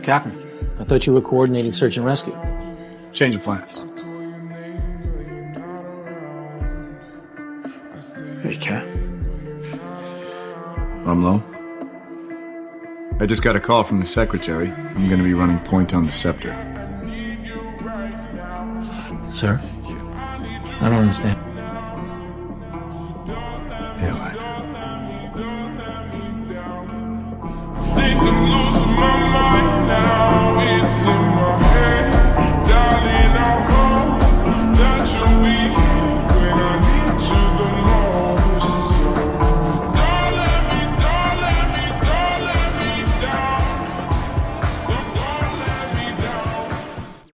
Captain, I thought you were coordinating search and rescue. Change of plans. Hey, Cap. I'm low. I just got a call from the secretary. I'm going to be running point on the scepter. Sir? I don't understand.